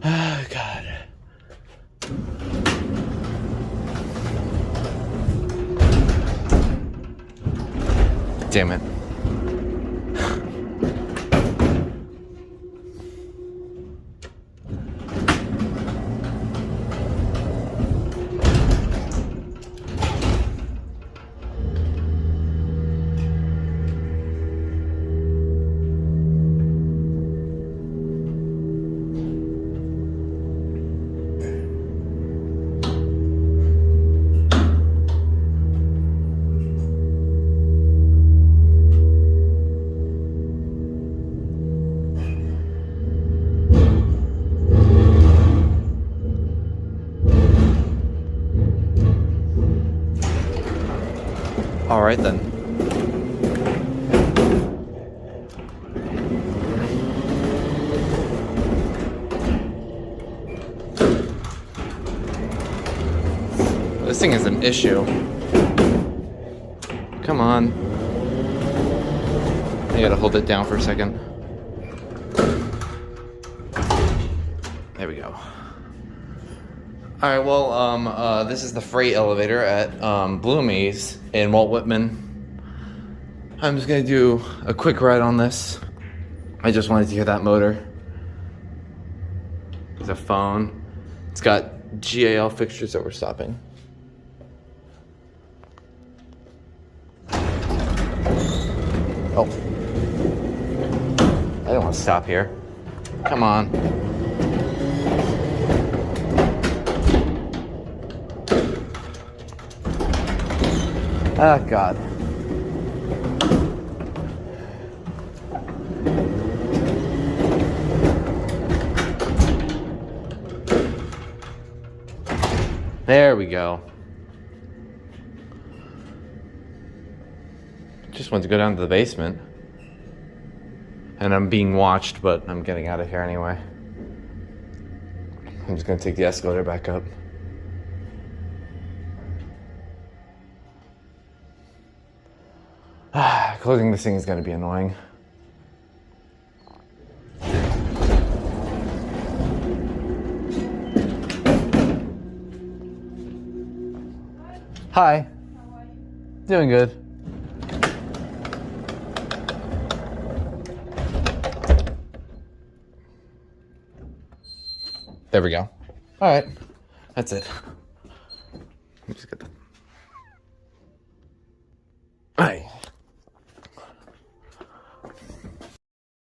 Oh, God. Damn it. All right, then. This thing is an issue. Come on. I gotta hold it down for a second. There we go. Alright, well, this is the freight elevator at Bloomie's in Walt Whitman. I'm just gonna do a quick ride on this. I just wanted to hear that motor. There's a phone. It's got GAL fixtures that we're stopping. Oh. I don't want to stop here. Come on. Oh, God. There we go. Just wanted to go down to the basement. And I'm being watched, but I'm getting out of here anyway. I'm just gonna take the escalator back up. Closing this thing is gonna be annoying. Hi. How are you? Doing good. There we go. All right. That's it. Let me just get the